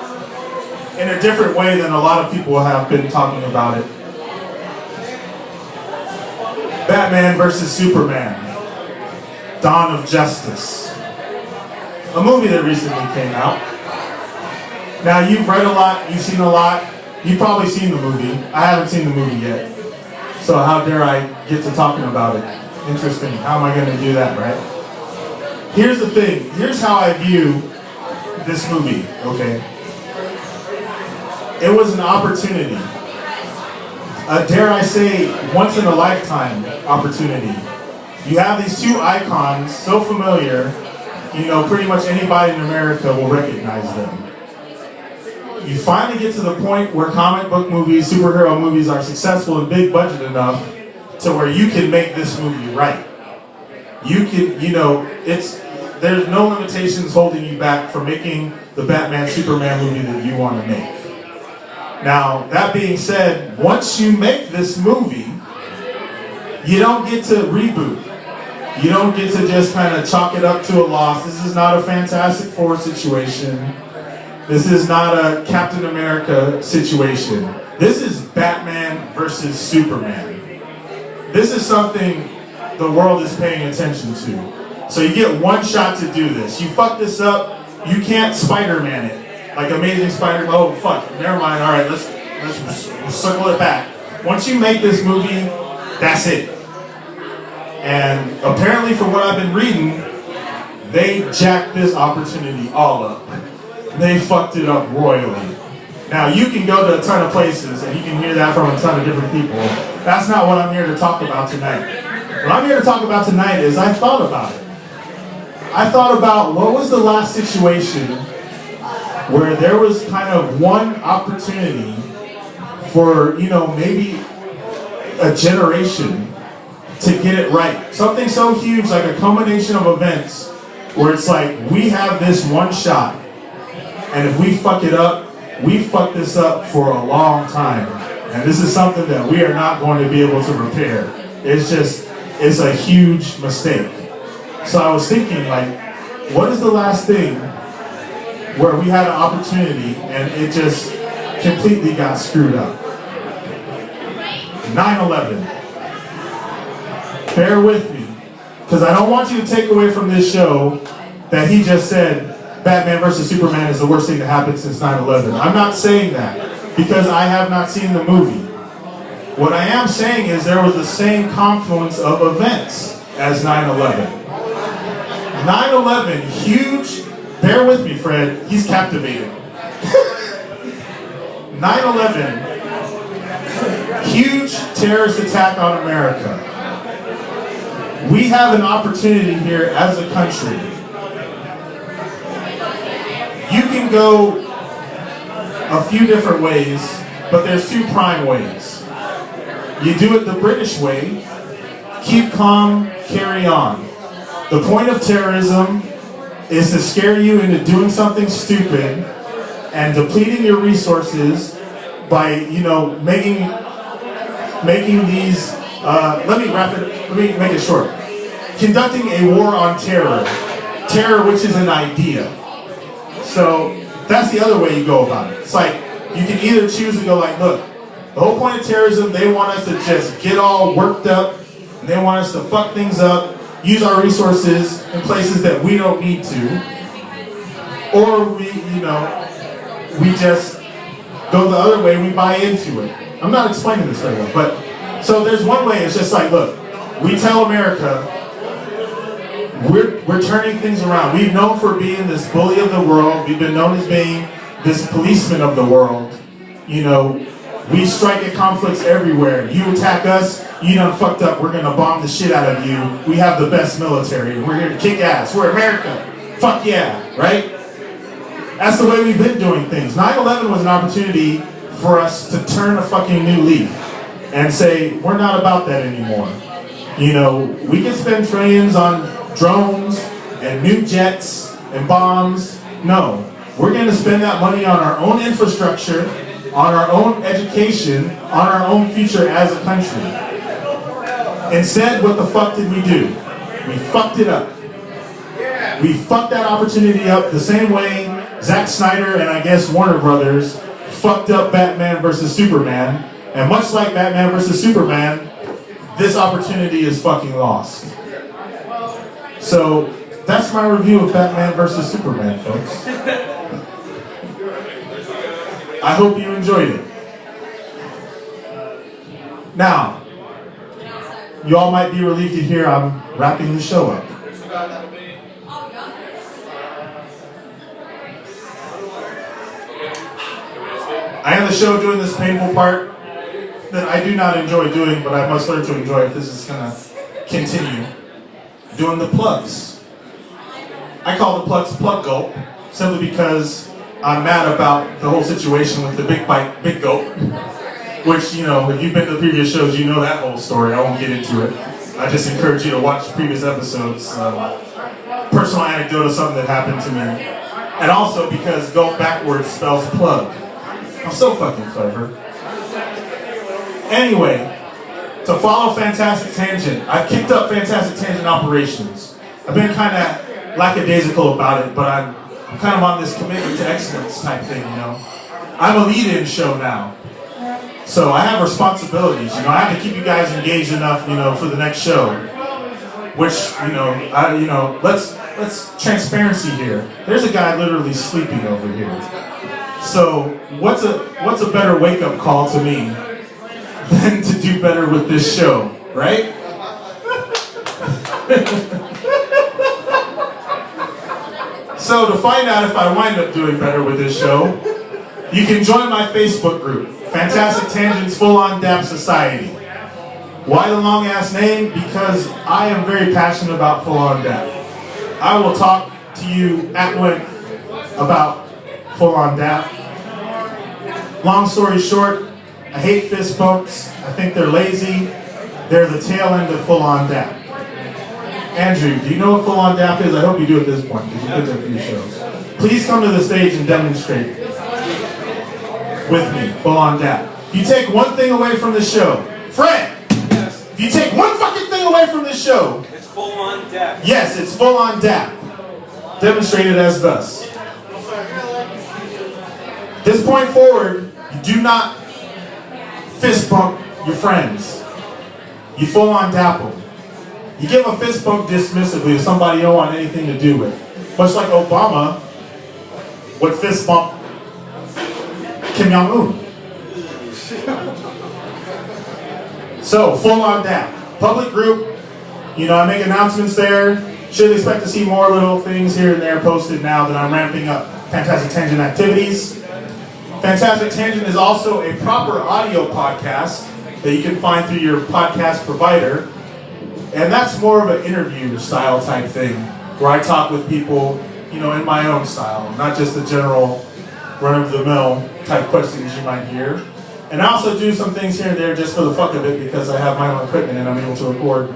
in a different way than a lot of people have been talking about it. Batman versus Superman. Dawn of Justice. A movie that recently came out. Now, you've read a lot, you've seen a lot. You've probably seen the movie. I haven't seen the movie yet. So how dare I get to talking about it? Interesting. How am I going to do that, right? Here's the thing. Here's how I view this movie, okay? It was an opportunity. Dare I say, once in a lifetime opportunity. You have these two icons, so familiar, you know, pretty much anybody in America will recognize them. You finally get to the point where comic book movies, superhero movies are successful and big budget enough to where you can make this movie right. You can, you know, there's no limitations holding you back from making the Batman Superman movie that you want to make. Now, that being said, once you make this movie, you don't get to reboot. You don't get to just kind of chalk it up to a loss. This is not a Fantastic Four situation. This is not a Captain America situation. This is Batman versus Superman. This is something the world is paying attention to. So you get one shot to do this. You fuck this up, you can't Spider-Man it. Like Amazing Spider-Man, oh fuck, never mind, all right, let's circle it back. Once you make this movie, that's it. And apparently from what I've been reading, they jacked this opportunity all up. They fucked it up royally. Now you can go to a ton of places and you can hear that from a ton of different people. That's not what I'm here to talk about tonight. What I'm here to talk about tonight is I thought about it. I thought about what was the last situation where there was kind of one opportunity for, you know, maybe a generation to get it right. Something so huge, like a culmination of events where it's like, we have this one shot, and if we fuck it up, we fuck this up for a long time. And And this is something that we are not going to be able to repair. It's a huge mistake. So I was thinking, like, what is the last thing where we had an opportunity and it just completely got screwed up? 9/11. Bear with me, because I don't want you to take away from this show that he just said Batman versus Superman is the worst thing to happen since 9/11. I'm not saying that, because I have not seen the movie. What I am saying is there was the same confluence of events as 9/11. 9/11, huge, bear with me, Fred, he's captivated. 9/11, huge terrorist attack on America. We have an opportunity here as a country. You can go a few different ways, but there's two prime ways. You do it the British way, keep calm, carry on. The point of terrorism is to scare you into doing something stupid and depleting your resources by, you know, making these, let me make it short. Conducting a war on terror. Terror, which is an idea. So that's the other way you go about it. It's like, you can either choose to go like, look, the whole point of terrorism, they want us to just get all worked up, and they want us to fuck things up, use our resources in places that we don't need to, or we just go the other way, we buy into it. I'm not explaining this very well, but, so there's one way, it's just like, look, we tell America, we're turning things around. We've known for being this bully of the world. We've been known as being this policeman of the world. You know, we strike at conflicts everywhere. You attack us, you done fucked up. We're gonna bomb the shit out of you. We have the best military. We're here to kick ass. We're America. Fuck yeah, right? That's the way we've been doing things. 9/11 was an opportunity for us to turn a fucking new leaf and say, we're not about that anymore. You know, we can spend trillions on drones and new jets and bombs. No, we're going to spend that money on our own infrastructure, on our own education, on our own future as a country. Instead, what the fuck did we do? We fucked it up. We fucked that opportunity up the same way Zack Snyder and I guess Warner Brothers fucked up Batman versus Superman. And much like Batman versus Superman, this opportunity is fucking lost. So that's my review of Batman versus Superman, folks. I hope you enjoyed it. Now, you all might be relieved to hear I'm wrapping the show up. I end the show doing this painful part that I do not enjoy doing, but I must learn to enjoy if this is going to continue. Doing the plugs. I call the plugs plug gulp, simply because I'm mad about the whole situation with the big gulp, which, you know, if you've been to the previous shows, you know that whole story. I won't get into it. I just encourage you to watch previous episodes. Personal anecdote of something that happened to me. And also because gulp backwards spells plug. I'm so fucking clever. Anyway, to follow Fantastic Tangent, I've kicked up Fantastic Tangent operations. I've been kind of lackadaisical about it, but I'm kind of on this commitment to excellence type thing, you know. I'm a lead-in show now, so I have responsibilities. You know, I have to keep you guys engaged enough, you know, for the next show. Which, you know, let's transparency here. There's a guy literally sleeping over here. So what's a better wake-up call to me than to do better with this show, right? So to find out if I wind up doing better with this show, you can join my Facebook group, Fantastic Tangents Full On Dap Society. Why the long ass name? Because I am very passionate about Full On Dap. I will talk to you at length about Full On Dap. Long story short, I hate fist bumps. I think they're lazy. They're the tail end of Full On Dap. Andrew, do you know what Full On Dap is? I hope you do at this point, because you've been to a few shows. Please come to the stage and demonstrate with me, Full On Dap. If you take one thing away from the show, Fred, Yes. if you take one fucking thing away from this show, It's full on depth. yes, it's full on dap. Demonstrated as thus. This point forward, you do not fist bump your friends. You full on dap them. You give a fist bump dismissively to somebody you don't want anything to do with. Much like Obama would fist bump Kim Jong-un. So, full on dap. Public group, you know, I make announcements there. Should expect to see more little things here and there posted now that I'm ramping up Fantastic Tangent activities. Fantastic Tangent is also a proper audio podcast that you can find through your podcast provider. And that's more of an interview style type thing, where I talk with people, you know, in my own style, not just the general run-of-the-mill type questions you might hear. And I also do some things here and there just for the fuck of it because I have my own equipment and I'm able to record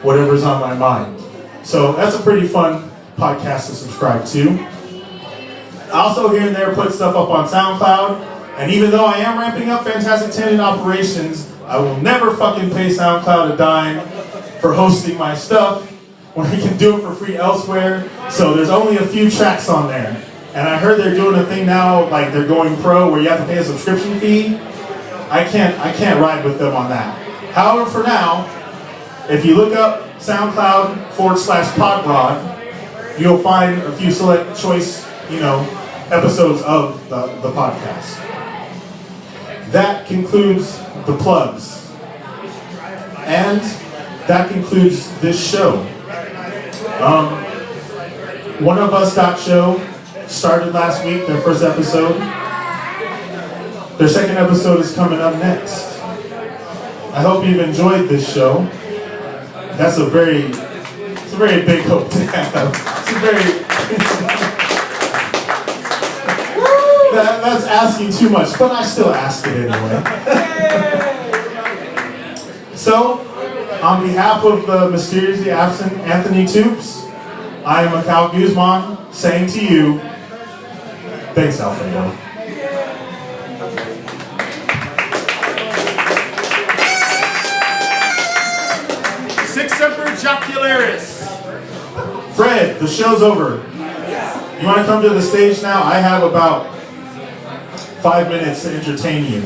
whatever's on my mind. So that's a pretty fun podcast to subscribe to. I also here and there put stuff up on SoundCloud. And even though I am ramping up Fantastic Tangent operations, I will never fucking pay SoundCloud a dime for hosting my stuff when I can do it for free elsewhere. So there's only a few tracks on there. And I heard they're doing a thing now, like they're going pro, where you have to pay a subscription fee. I can't ride with them on that. However, for now, if you look up SoundCloud/Podrod, you'll find a few select choice, you know, episodes of the podcast. That concludes the plugs. And that concludes this show. One of Us Show started last week, their first episode. Their second episode is coming up next. I hope you've enjoyed this show. That's a very big hope to have. It's a very that's asking too much, but I still ask it anyway. So, on behalf of the mysteriously absent Anthony Toups, I am Mychal Guzman saying to you, thanks, Alfredo. Six Semper Jocularis. Fred, the show's over. You want to come to the stage now? I have about 5 minutes to entertain you.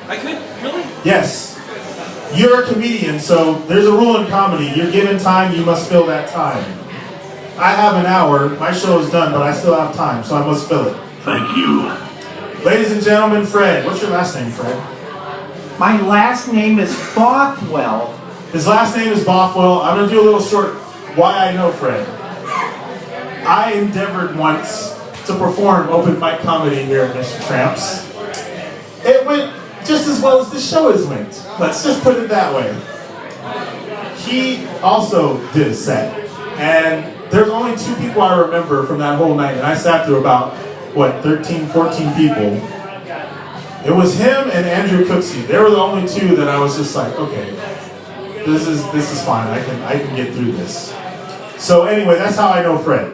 I could? Really? Yes. You're a comedian, so there's a rule in comedy. You're given time, you must fill that time. I have an hour. My show is done, but I still have time, so I must fill it. Thank you. Ladies and gentlemen, Fred. What's your last name, Fred? My last name is Bothwell. His last name is Bothwell. I'm going to do a little short why I know Fred. I endeavored once to perform open mic comedy here at Mister Tramps. It went just as well as the show has went. Let's just put it that way. He also did a set. And there's only 2 people I remember from that whole night. And I sat through about, 13, 14 people. It was him and Andrew Cooksey. They were the only 2 that I was just like, okay, this is fine. I can get through this. So anyway, that's how I know Fred.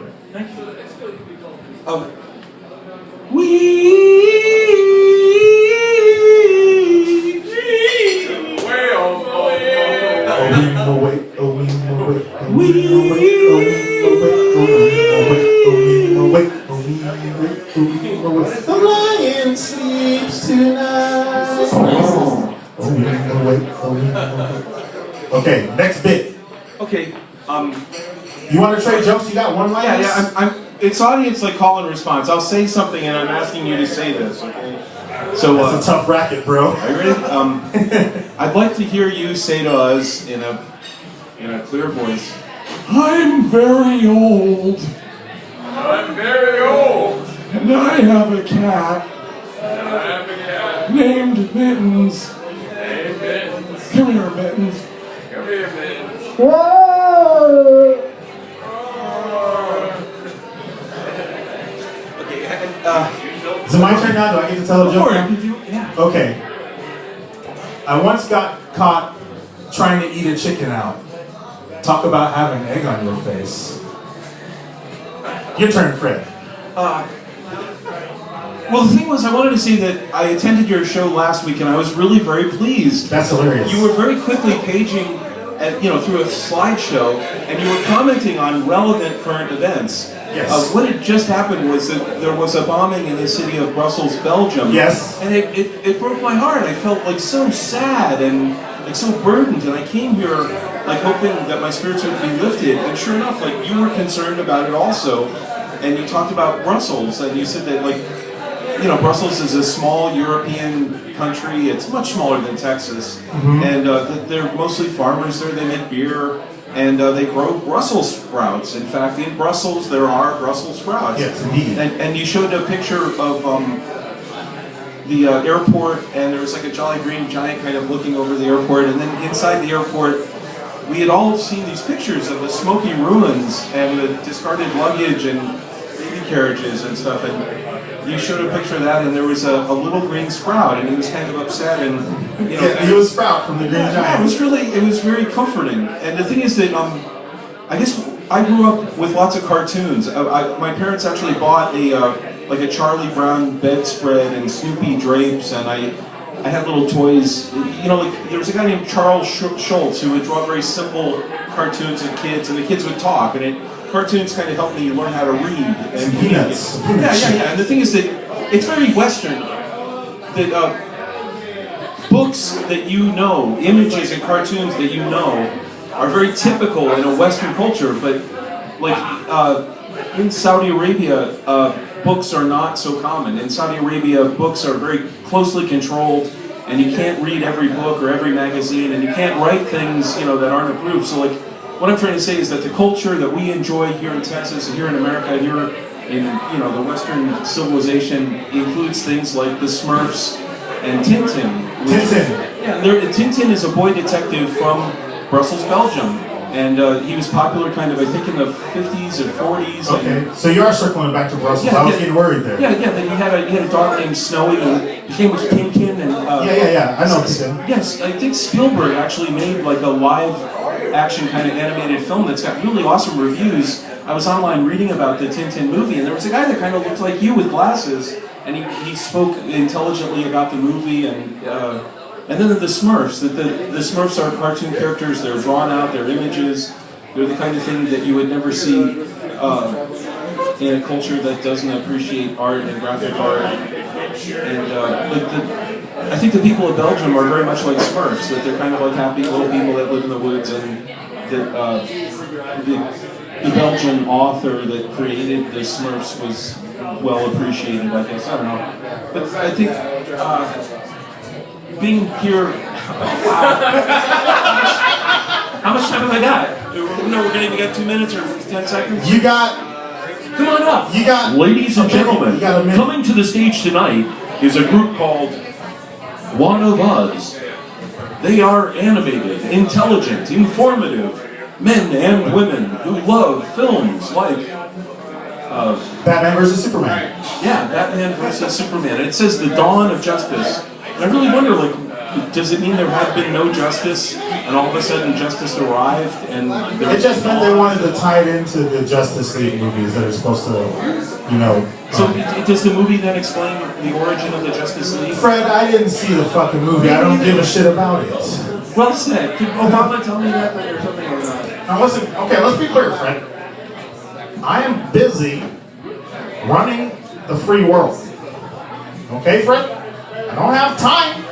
The lion sleeps tonight. Okay, next bit. Okay. You want to trade jokes? You got one line? Yeah. It's audience like call and response. I'll say something and I'm asking you to say this. Okay. So that's a tough racket, bro. Are you ready? I'd like to hear you say to us in a clear voice. I'm very old. I'm very old. And I have a cat. Named Mittens. Hey, Mittens. Come here, Mittens. Come here, Mittens. Okay, Is it my turn now? Do I get to tell a joke? Yeah. Okay. I once got caught trying to eat a chicken out. Talk about having egg on your face. Your turn, Fred. Well, the thing was, I wanted to say that I attended your show last week, and I was really very pleased. That's hilarious. You were very quickly paging, through a slideshow, and you were commenting on relevant current events. Yes. What had just happened was that there was a bombing in the city of Brussels, Belgium. Yes. And it broke my heart. I felt like so sad and like so burdened, and I came here like hoping that my spirits would be lifted. And sure enough, like you were concerned about it also, and you talked about Brussels, and you said that Brussels is a small European country. It's much smaller than Texas, and they're mostly farmers there. They make beer. And they grow Brussels sprouts. In fact, in Brussels, there are Brussels sprouts. Yes, indeed. And you showed a picture of the airport, and there was like a Jolly Green Giant kind of looking over the airport. And then inside the airport, we had all seen these pictures of the smoky ruins and the discarded luggage and baby carriages and stuff. And you showed a picture of that, and there was a little green sprout, and he was kind of upset, and he was Sprout from the Green Giant. Yeah, it was very comforting. And the thing is that I guess I grew up with lots of cartoons. My parents actually bought a Charlie Brown bedspread and Snoopy drapes, and I had little toys. There was a guy named Charles Schultz who would draw very simple cartoons of kids, and the kids would talk, and cartoons kind of helped me learn how to read. And Peanuts. Yeah. And the thing is that it's very Western. That books that images and cartoons that are very typical in a Western culture. But in Saudi Arabia, books are not so common. In Saudi Arabia, books are very closely controlled, and you can't read every book or every magazine, and you can't write things that aren't approved. So what I'm trying to say is that the culture that we enjoy here in Texas, here in America, here in the Western civilization includes things like the Smurfs and Tintin. Tintin is a boy detective from Brussels, Belgium, and he was popular kind of, I think, in the 50s or 40s. Okay, so you are circling back to Brussels. I was getting worried there. Yeah. Then he had a dog named Snowy, and he came with Tintin. And yeah. I know Tintin. Yes, I think Spielberg actually made like a live action kind of animated film that's got really awesome reviews. I was online reading about the Tintin movie, and there was a guy that kind of looked like you with glasses, and he spoke intelligently about the movie, and then the Smurfs. The Smurfs are cartoon characters. They're drawn out. They're images. They're the kind of thing that you would never see in a culture that doesn't appreciate art and graphic art. And I think the people of Belgium are very much like Smurfs. That they're kind of like happy little people that live in the woods, and that the Belgian author that created the Smurfs was well appreciated, I guess. I don't know. But I think being here... How much time have I got? No, we're going to get 2 minutes or 10 seconds? You got... Come on up. You got... Ladies and gentlemen, coming to the stage tonight is a group called One of Us. They are animated, intelligent, informative men and women who love films like Batman vs. Superman. Yeah, Batman vs. Superman. And it says the dawn of justice. And I really wonder, does it mean there had been no justice, and all of a sudden justice arrived? And it just meant they wanted to tie it into the Justice League movies that are supposed to, So does the movie then explain the origin of the Justice League? Fred, I didn't see the fucking movie. I don't give a shit about it. Well said. Can Obama tell me that or something or not? Now listen, okay, let's be clear, Fred. I am busy running the free world. Okay, Fred? I don't have time.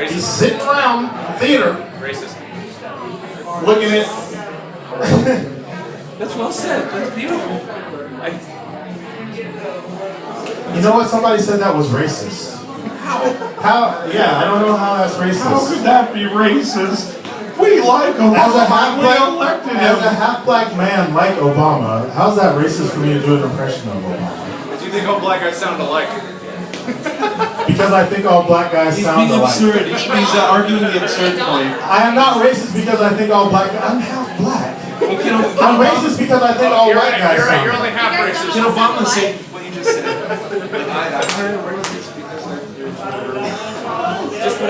He's sitting around the theater. Racist. Looking at... That's well said. That's beautiful. You know what? Somebody said that was racist. How? Yeah, I don't know how that's racist. How could that be racist? We like Obama. As a half-black man like Obama, how's that racist for me to do an impression of Obama? Do you think all black guys sound alike? Because I think all black guys sound alike. He's being absurd. He's arguing the absurd point. I am not racist because I think all black guys... I'm half-black. I'm racist because I think all white guys sound alike. You're only half racist. Can Obama say what you just said? I'm racist because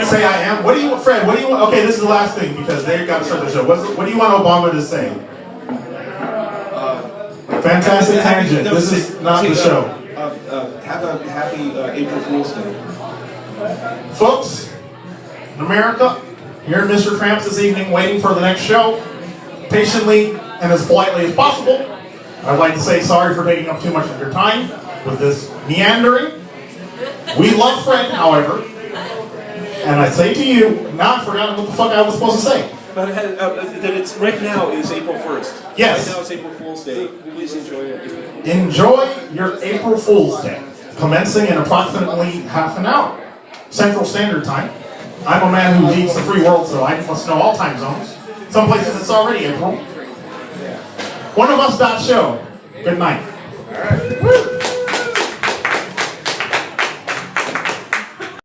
Say I am. What do you, Fred? What do you want? Okay, this is the last thing because they've got to start the show. What do you want Obama to say? Fantastic tangent. This is not the show. have a happy April Fool's Day. Folks, in America, here in Mister Tramps this evening, waiting for the next show, patiently and as politely as possible, I'd like to say sorry for taking up too much of your time with this meandering. We love Fred, however, and I say to you, now I've forgotten what the fuck I was supposed to say. But that it's right now is April 1st. Yes. Right now it's April Fool's Day. Please enjoy it. Enjoy your April Fool's Day, commencing in approximately half an hour, Central Standard Time. I'm a man who leads the free world, so I must know all time zones. Some places it's already April. One of us.show. Good night. All right.